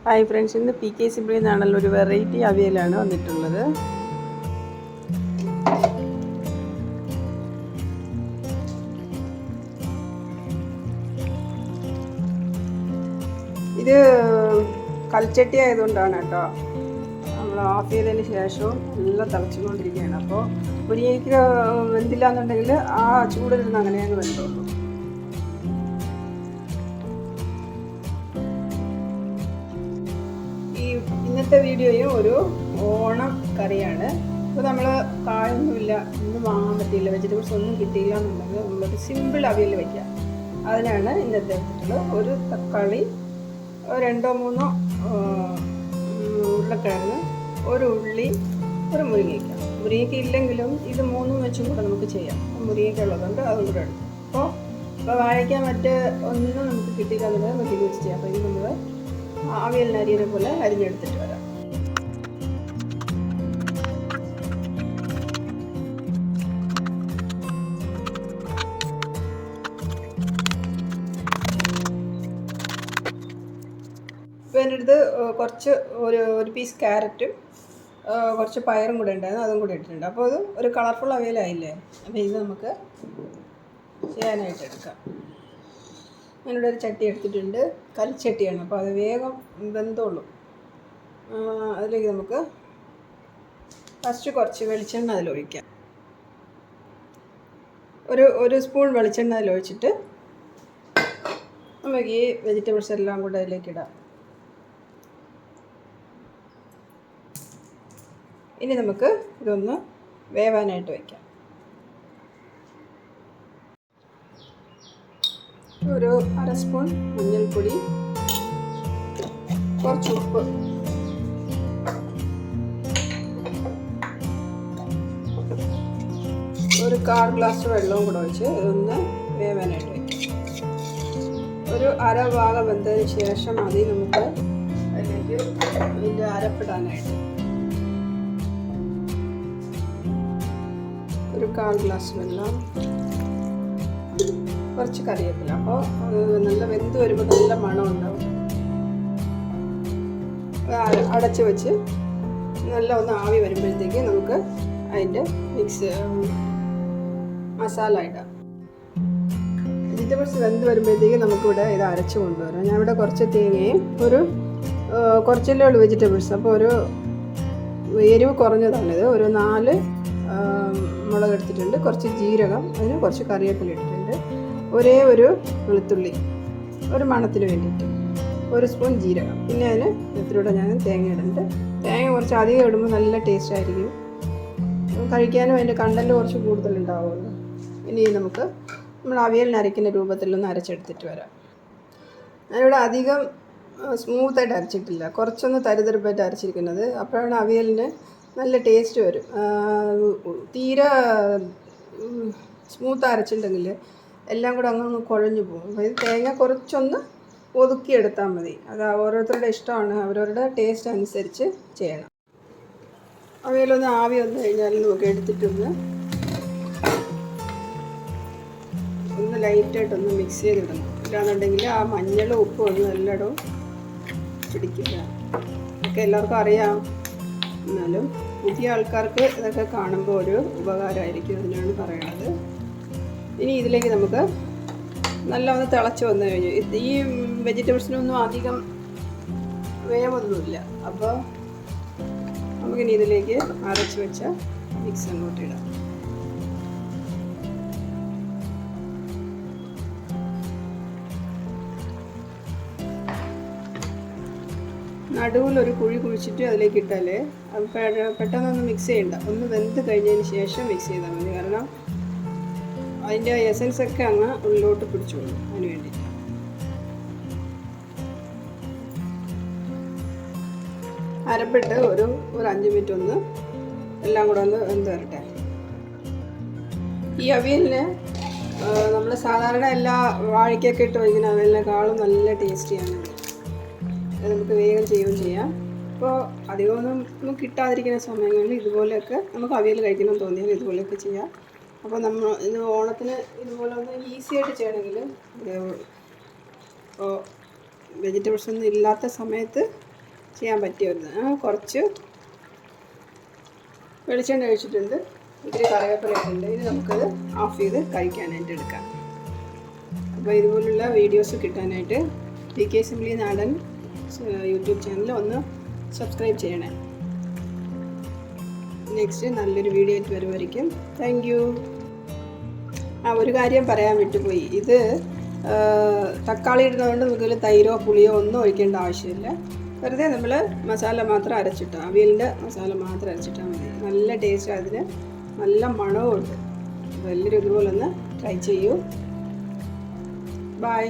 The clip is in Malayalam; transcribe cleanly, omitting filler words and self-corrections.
ഹായ് ഫ്രണ്ട്സ്, ഇന്ന് PK സിംപിളിൽ നിന്നാണല്ലോ ഒരു വെറൈറ്റി അവിയലാണ് വന്നിട്ടുള്ളത്. ഇത് കൽച്ചട്ടി ആയതുകൊണ്ടാണ് കേട്ടോ. നമ്മൾ ഓഫ് ചെയ്തതിന് ശേഷവും എല്ലാം തിളച്ചുകൊണ്ടിരിക്കുകയാണ്. അപ്പോൾ മുരിങ്ങയ്ക്ക് വെന്തില്ല എന്നുണ്ടെങ്കിൽ ആ ചൂടിരുന്ന് അങ്ങനെ അങ്ങ് വെന്തോളൂ. ഇന്നത്തെ വീഡിയോയും ഒരു ഓണം കറിയാണ്. ഇപ്പോൾ നമ്മൾ കായൊന്നുമില്ല, ഒന്നും വാങ്ങാൻ പറ്റിയില്ല, വെജിറ്റബിൾസ് ഒന്നും കിട്ടിയില്ല എന്നുണ്ടെങ്കിൽ നമ്മളൊരു സിമ്പിൾ അവിയൽ വയ്ക്കാം. അതിനാണ് ഇന്നത്തെ എടുത്തിട്ടുള്ളത്. ഒരു തക്കാളി, 2-3 ഉരുളക്കിഴങ്ങ്, ഒരു ഉള്ളി, ഒരു മുരിങ്ങയ്ക്ക. മുരിങ്ങയ്ക്ക ഇല്ലെങ്കിലും ഇത് 3 വെച്ചും കൂടെ നമുക്ക് ചെയ്യാം. മുരിങ്ങയ്ക്ക ഉള്ളതുകൊണ്ട് അതും കൂടെ എടുക്കും. അപ്പോൾ വാഴയ്ക്കാൻ ഒന്നും നമുക്ക് കിട്ടിയില്ല എന്നുള്ളത് നമുക്ക് ഇത് വെച്ച് ചെയ്യാം. അപ്പോൾ ഇത് നമ്മൾ അവിയലിന് അരിയെ പോലെ അരിഞ്ഞെടുത്തിട്ട് വരാം. ഇപ്പോൾ എൻ്റെ അടുത്ത് കുറച്ച് ഒരു പീസ് ക്യാരറ്റും കുറച്ച് പയറും കൂടെ ഉണ്ടായിരുന്നു, അതും കൂടെ ഇട്ടിട്ടുണ്ട്. അപ്പോൾ അത് ഒരു കളർഫുൾ അവിയലായില്ലേ. അപ്പോൾ ഇത് നമുക്ക് ചെയ്യാനായിട്ട് എടുക്കാം. ഞാനിവിടെ ഒരു ചട്ടി എടുത്തിട്ടുണ്ട്, കൽച്ചട്ടിയാണ്. അപ്പോൾ അത് വേഗം വെന്തോളും. അതിലേക്ക് നമുക്ക് ഫസ്റ്റ് കുറച്ച് വെളിച്ചെണ്ണ അതിലൊഴിക്കാം. ഒരു സ്പൂൺ വെളിച്ചെണ്ണ അതിലൊഴിച്ചിട്ട് നമുക്ക് ഈ വെജിറ്റബിൾസ് എല്ലാം കൂടെ അതിലേക്ക് ഇടാം. ഇനി നമുക്ക് ഇതൊന്ന് വേവാനായിട്ട് വയ്ക്കാം. ഒരു 1/2 സ്പൂൺ മഞ്ഞൾപ്പൊടി, കുറച്ച് ഉപ്പ്, ഒരു 1/4 ഗ്ലാസ് വെള്ളവും കൂടെ ഒഴിച്ച് ഇതൊന്ന് വേവാനായിട്ട് വയ്ക്കാം. ഒരു അര ഭാഗം വെന്തതിന് ശേഷം മതി നമുക്ക് അതിലേക്ക് ഇതിൻ്റെ അരപ്പിടാനായിട്ട്. ഒരു 1/4 ഗ്ലാസ് വെള്ളം, കുറച്ച് കറിവേപ്പില. അപ്പോൾ നല്ല വെന്ത് വരുമ്പോൾ നല്ല മണം ഉണ്ടാവും. അടച്ച് വെച്ച് നല്ല ഒന്ന് ആവി വരുമ്പോഴത്തേക്ക് നമുക്ക് അതിൻ്റെ മസാല ഇടാം. വെജിറ്റബിൾസ് വെന്ത് വരുമ്പോഴത്തേക്ക് നമുക്കിവിടെ ഇത് അരച്ച് കൊണ്ടുവരാം. ഞാനിവിടെ കുറച്ച് തേങ്ങയും കുറച്ചല്ലേ ഉള്ളൂ വെജിറ്റബിൾസ്. അപ്പോൾ ഒരു എരിവ് കുറഞ്ഞതാണിത്. ഒരു 4 മുളക് എടുത്തിട്ടുണ്ട്, കുറച്ച് ജീരകം, അതിന് കുറച്ച് കറിവേപ്പില ഇട്ടിട്ടുണ്ട്, ഒരു വെളുത്തുള്ളി, ഒരു മണത്തിന് വേണ്ടിയിട്ട് 1 സ്പൂൺ ജീരകം, പിന്നെ അതിന് ഇതിലൂടെ ഞാൻ തേങ്ങ ഇടുന്നുണ്ട്. തേങ്ങ കുറച്ച് അധികം ഇടുമ്പോൾ നല്ല ടേസ്റ്റ് ആയിരിക്കും, കഴിക്കാനും അതിൻ്റെ കണ്ടൻറ്റ് കുറച്ച് കൂടുതലുണ്ടാവുമല്ലോ. ഇനി നമുക്ക് നമ്മൾ അവിയലിന് അരയ്ക്കുന്ന രൂപത്തിലൊന്ന് അരച്ചെടുത്തിട്ട് വരാം. ഞാനിവിടെ അധികം സ്മൂത്തായിട്ട് അരച്ചിട്ടില്ല, കുറച്ചൊന്ന് തരിതരിപ്പായിട്ട് അരച്ചിരിക്കുന്നത്. അപ്പോഴാണ് അവിയലിന് നല്ല ടേസ്റ്റ് വരും. തീരെ സ്മൂത്ത് അരച്ചിട്ടുണ്ടെങ്കിൽ എല്ലാം കൂടെ അങ്ങ് കുഴഞ്ഞു പോകും. അപ്പോൾ ഇത് തേങ്ങ കുറച്ചൊന്ന് ഒതുക്കിയെടുത്താൽ മതി. അത് ഓരോരുത്തരുടെ ഇഷ്ടമാണ്, അവരവരുടെ ടേസ്റ്റ് അനുസരിച്ച് ചെയ്യണം. അവയിലൊന്ന് ആവി വന്നു കഴിഞ്ഞാൽ നമുക്ക് എടുത്തിട്ടൊന്ന് ലൈറ്റായിട്ടൊന്ന് മിക്സ് ചെയ്തിടണം. ഇല്ലാന്നുണ്ടെങ്കിൽ ആ മഞ്ഞളും ഉപ്പും ഒന്നും എല്ലായിടവും പിടിക്കില്ല. ഒക്കെ എല്ലാവർക്കും അറിയാം, എന്നാലും പുതിയ ആൾക്കാർക്ക് ഇതൊക്കെ കാണുമ്പോൾ ഒരു ഉപകാരമായിരിക്കും, അതിനാണ് പറയണത്. ഇനി ഇതിലേക്ക് നമുക്ക് നല്ല ഒന്ന് തിളച്ച് വന്നു കഴിഞ്ഞു. ഈ വെജിറ്റബിൾസിനൊന്നും അധികം വേവൊന്നുമില്ല. അപ്പോൾ നമുക്കിനി ഇതിലേക്ക് അരച്ച് വെച്ച മിക്സ് അങ്ങോട്ട് ഇടാം. നടുവിലൊരു കുഴി കുഴിച്ചിട്ട് അതിലേക്ക് ഇട്ടാലേ അത് പെട്ടെന്നൊന്ന് മിക്സ് ചെയ്യണ്ട. ഒന്ന് വെന്ത് കഴിഞ്ഞതിന് ശേഷം മിക്സ് ചെയ്താൽ മതി. കാരണം അതിൻ്റെ എസൻസ് ഒക്കെ അങ്ങ് ഉള്ളിലോട്ട് പിടിച്ചോളൂ. അതിന് വേണ്ടിയിട്ട് അരപ്പിട്ട് ഒരു 5 മിനിറ്റ് ഒന്ന് എല്ലാം കൂടെ ഒന്ന് വെന്ത് വരട്ടെ. ഈ അവിയലിന് നമ്മൾ സാധാരണ എല്ലാ വാഴയ്ക്കൊക്കെ ഇട്ട് വയ്ക്കുന്ന അവിയലിനേക്കാളും നല്ല ടേസ്റ്റിയാണ്. നമുക്ക് വേഗം ചെയ്യുകയും ചെയ്യാം. അപ്പോൾ അധികമൊന്നും കിട്ടാതിരിക്കുന്ന സമയങ്ങളിൽ ഇതുപോലെയൊക്കെ നമുക്ക് അവിയൽ കഴിക്കണം തോന്നിയാൽ ഇതുപോലെയൊക്കെ ചെയ്യാം. അപ്പോൾ ഇത് ഓണത്തിന് ഇതുപോലെ ഒന്ന് ഈസി ആയിട്ട് ചെയ്യണമെങ്കിൽ ഇപ്പോൾ വെജിറ്റബിൾസ് ഒന്നും ഇല്ലാത്ത സമയത്ത് ചെയ്യാൻ പറ്റിയൊരു കുറച്ച് വെളിച്ചെണ്ണ ഒഴിച്ചിട്ടുണ്ട്, ഇത്തിരി കറിവേപ്പില ഇട്ടുണ്ട്. ഇനി നമുക്കത് ഓഫ് ചെയ്ത് കഴിക്കാനായിട്ട് എടുക്കാം. അപ്പോൾ ഇതുപോലുള്ള വീഡിയോസ് കിട്ടാനായിട്ട് TK സിംപ്ലി നാടൻ യൂട്യൂബ് ചാനൽ ഒന്ന് സബ്സ്ക്രൈബ് ചെയ്യണേ. നെക്സ്റ്റ് നല്ലൊരു വീഡിയോ ആയിട്ട് വരുമായിരിക്കും. Thank you. ഒരു കാര്യം പറയാൻ വിട്ടുപോയി. ഇത് തക്കാളി ഇടുന്നതുകൊണ്ട് നമുക്ക് തൈരോ പുളിയോ ഒന്നും ഒഴിക്കേണ്ട ആവശ്യമില്ല. വെറുതെ നമ്മൾ മസാല മാത്രം അരച്ചിട്ടാൽ, അവിയലിൻ്റെ മസാല മാത്രം അരച്ചിട്ടാൽ മതി. നല്ല ടേസ്റ്റ്, അതിന് നല്ല മണവും ഉണ്ട്. അപ്പോൾ എല്ലാവരും ഇതുപോലെ ഒന്ന് ട്രൈ ചെയ്യൂ. ബൈ.